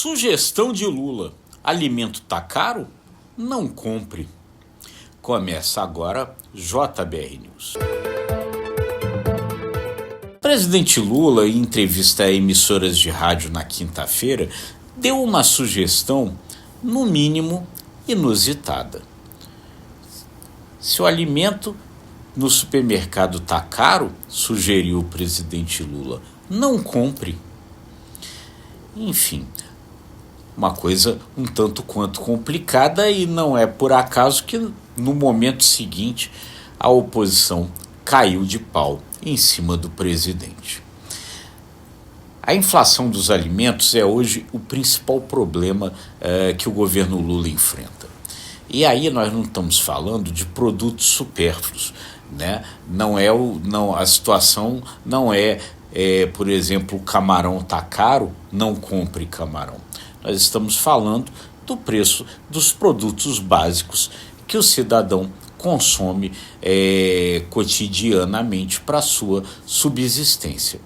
Sugestão de Lula: alimento tá caro? Não compre. Começa agora JBR News. O presidente Lula, em entrevista a emissoras de rádio na quinta-feira, deu uma sugestão, no mínimo, inusitada. Se o alimento no supermercado tá caro, sugeriu o presidente Lula, não compre. Enfim, uma coisa um tanto quanto complicada, e não é por acaso que no momento seguinte a oposição caiu de pau em cima do presidente. A inflação dos alimentos é hoje o principal problema que o governo Lula enfrenta. E aí nós não estamos falando de produtos supérfluos, né? A situação não é, por exemplo, o camarão está caro, não compre camarão. Nós estamos falando do preço dos produtos básicos que o cidadão consome cotidianamente para a sua subsistência.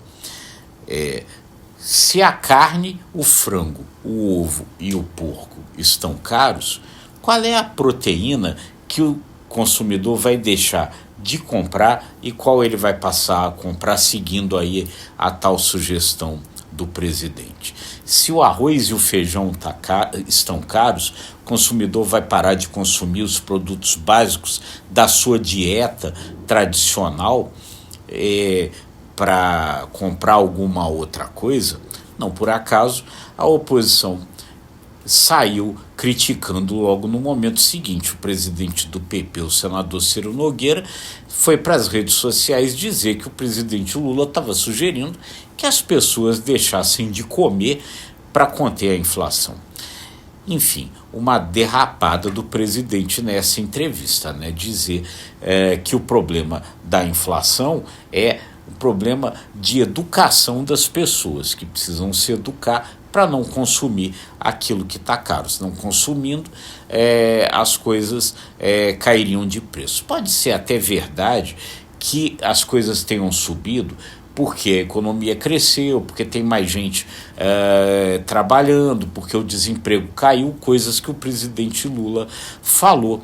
Se a carne, o frango, o ovo e o porco estão caros, qual é a proteína que o consumidor vai deixar de comprar e qual ele vai passar a comprar, seguindo aí a tal sugestão do presidente? Se o arroz e o feijão estão caros, o consumidor vai parar de consumir os produtos básicos da sua dieta tradicional para comprar alguma outra coisa? Não por acaso a oposição saiu criticando logo no momento seguinte. O presidente do PP, o senador Ciro Nogueira, foi para as redes sociais dizer que o presidente Lula estava sugerindo que as pessoas deixassem de comer para conter a inflação. Enfim, uma derrapada do presidente nessa entrevista, né? Dizer que o problema da inflação é um problema de educação das pessoas, que precisam se educar para não consumir aquilo que está caro. Se não consumindo, as coisas cairiam de preço. Pode ser até verdade que as coisas tenham subido porque a economia cresceu, porque tem mais gente trabalhando, porque o desemprego caiu, coisas que o presidente Lula falou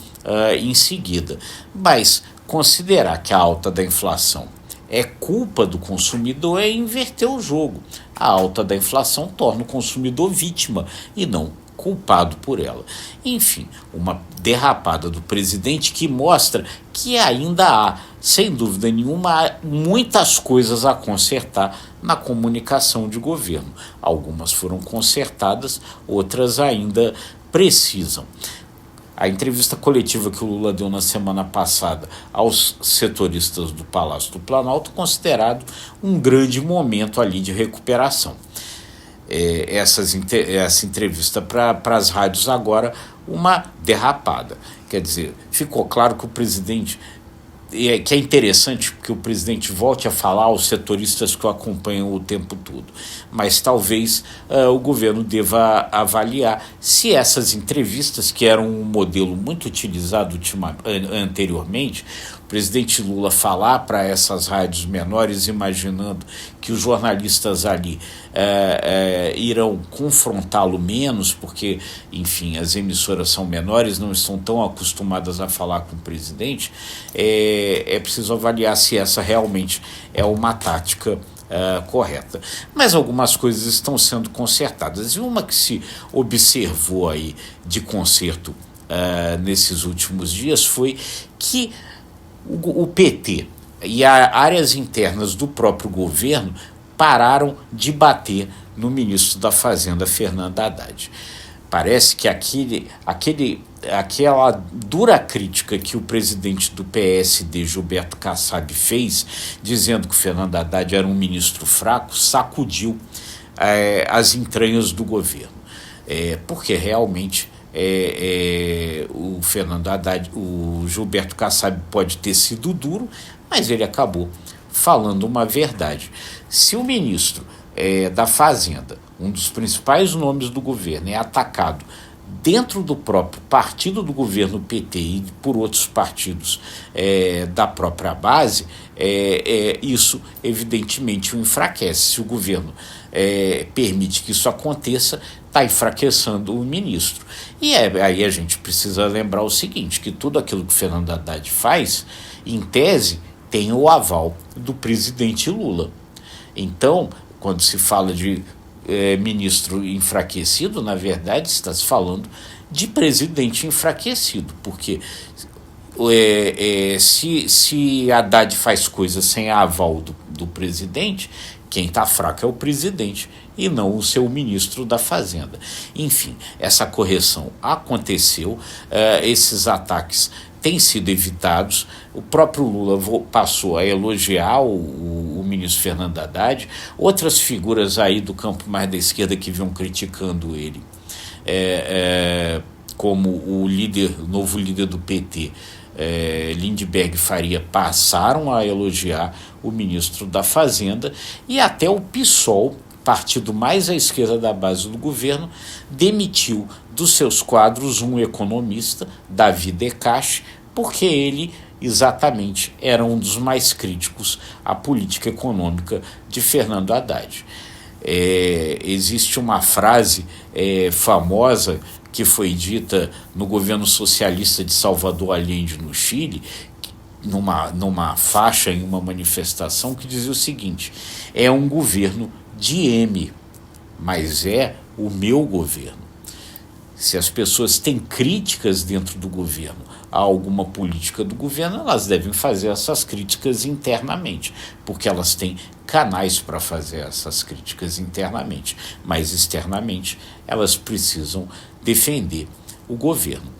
em seguida. Mas considerar que a alta da inflação é culpa do consumidor é inverter o jogo. A alta da inflação torna o consumidor vítima e não culpado por ela. Enfim, uma derrapada do presidente que mostra que ainda há, sem dúvida nenhuma, muitas coisas a consertar na comunicação de governo. Algumas foram consertadas, outras ainda precisam. A entrevista coletiva que o Lula deu na semana passada aos setoristas do Palácio do Planalto, considerado um grande momento ali de recuperação. Essa entrevista para as rádios agora, uma derrapada. Quer dizer, ficou claro que o presidente, que é interessante que o presidente volte a falar aos setoristas que o acompanham o tempo todo, mas talvez o governo deva avaliar se essas entrevistas, que eram um modelo muito utilizado anteriormente, o presidente Lula falar para essas rádios menores imaginando que os jornalistas ali irão confrontá-lo menos, porque, enfim, as emissoras são menores, não estão tão acostumadas a falar com o presidente. É preciso avaliar se essa realmente é uma tática correta. Mas algumas coisas estão sendo consertadas, e uma que se observou aí de conserto nesses últimos dias foi que o PT e áreas internas do próprio governo pararam de bater no ministro da Fazenda, Fernando Haddad. Parece que aquela dura crítica que o presidente do PSD, Gilberto Kassab, fez, dizendo que o Fernando Haddad era um ministro fraco, sacudiu as entranhas do governo. Porque realmente o Fernando Haddad, o Gilberto Kassab pode ter sido duro, mas ele acabou falando uma verdade. Se o ministro da Fazenda, um dos principais nomes do governo, é atacado dentro do próprio partido do governo PT e por outros partidos da própria base, isso evidentemente o enfraquece. Se o governo permite que isso aconteça, está enfraquecendo o ministro. E aí a gente precisa lembrar o seguinte, que tudo aquilo que o Fernando Haddad faz, em tese, tem o aval do presidente Lula. Então, quando se fala de ministro enfraquecido, na verdade está se falando de presidente enfraquecido, porque se Haddad faz coisas sem a aval do presidente, quem está fraco é o presidente e não o seu ministro da Fazenda. Enfim, essa correção aconteceu, esses ataques têm sido evitados. O próprio Lula passou a elogiar o ministro Fernando Haddad. Outras figuras aí do campo mais da esquerda que vinham criticando ele, como o novo líder do PT, Lindbergh Faria, passaram a elogiar o ministro da Fazenda, e até o PSOL, partido mais à esquerda da base do governo, demitiu dos seus quadros um economista, Davi Decache, porque ele exatamente era um dos mais críticos à política econômica de Fernando Haddad. Existe uma frase famosa que foi dita no governo socialista de Salvador Allende, no Chile, numa faixa, em uma manifestação, que dizia o seguinte: é um governo de M, mas é o meu governo. Se as pessoas têm críticas dentro do governo a alguma política do governo, elas devem fazer essas críticas internamente, porque elas têm canais para fazer essas críticas internamente, mas externamente elas precisam defender o governo.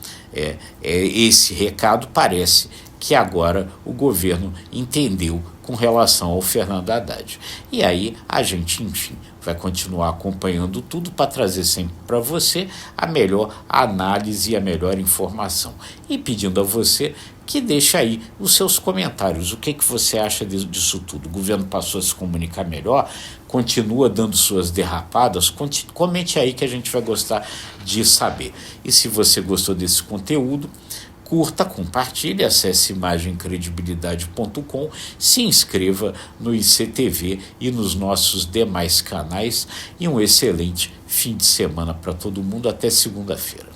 Esse recado parece que agora o governo entendeu com relação ao Fernando Haddad. E aí a gente, enfim, vai continuar acompanhando tudo para trazer sempre para você a melhor análise e a melhor informação. E pedindo a você que deixe aí os seus comentários. O que você acha disso tudo? O governo passou a se comunicar melhor? Continua dando suas derrapadas? Comente aí que a gente vai gostar de saber. E se você gostou desse conteúdo, curta, compartilhe, acesse imagemcredibilidade.com, se inscreva no ICTV e nos nossos demais canais, e um excelente fim de semana para todo mundo. Até segunda-feira.